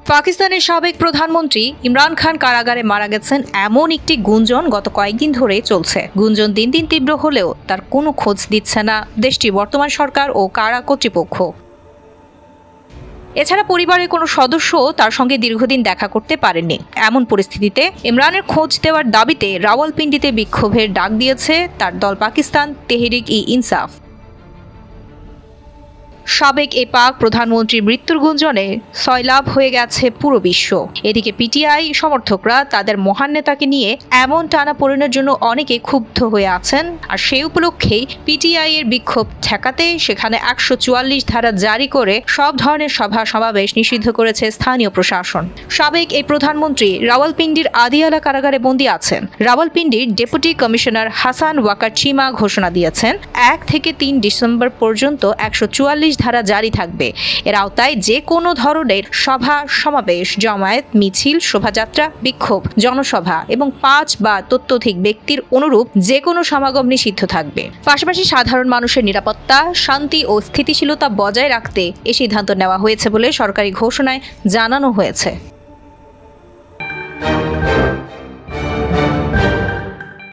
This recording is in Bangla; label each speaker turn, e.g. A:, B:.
A: পাকিস্তানের সাবেক প্রধানমন্ত্রী ইমরান খান কারাগারে মারা গেছেন এমন একটি গুঞ্জন গত কয়েকদিন ধরে চলছে। গুঞ্জন দিন দিন তীব্র হলেও তার কোনো খোঁজ দিচ্ছে না দেশটির বর্তমান সরকার ও কারা কর্তৃপক্ষ। এছাড়া পরিবারের কোনো সদস্য তার সঙ্গে দীর্ঘদিন দেখা করতে পারেননি। এমন পরিস্থিতিতে ইমরানের খোঁজ দেওয়ার দাবিতে রাওয়ালপিন্ডিতে বিক্ষোভের ডাক দিয়েছে তার দল পাকিস্তান তেহরিক-ই-ইনসাফ। সাবেক পাক প্রধানমন্ত্রীর মৃত্যুর গুঞ্জনে সয়লাব হয়ে গেছে পুরো বিশ্ব। এদিকে পিটিআই সমর্থকরা তাদের মহান নেতাকে নিয়ে এমন টানাপোড়েনের জন্য অনেকে ক্ষুব্ধ হয়ে আছেন। আর সেই উপলক্ষেই পিটিআই এর বিক্ষোভ ঠেকাতে সেখানে ১৪৪ ধারা জারি করে সব ধরনের সভা সমাবেশ নিষিদ্ধ করেছে স্থানীয় প্রশাসন। সাবেক এই প্রধানমন্ত্রী রাওয়ালপিন্ডির আদিয়ালা কারাগারে বন্দী আছেন। রাওয়ালপিন্ডির ডেপুটি কমিশনার হাসান ওয়াকার চিমা ঘোষণা দিয়েছেন ১ থেকে ৩ ডিসেম্বর পর্যন্ত ১৪৪ ধারা জারি থাকবে। এর আওতায় যে কোনো ধরনের সভা সমাবেশ, জমায়েত, মিছিল, শোভাযাত্রা, বিক্ষোভ, জনসভা এবং ৫ বা ততোধিক ব্যক্তির অনুরূপ যে কোনো সমাগম নিষিদ্ধ থাকবে। পাশাপাশি সাধারণ মানুষের নিরাপত্তা, শান্তি ও স্থিতিশীলতা বজায় রাখতে এ সিদ্ধান্ত নেওয়া হয়েছে বলে সরকারি ঘোষণায় জানানো হয়েছে।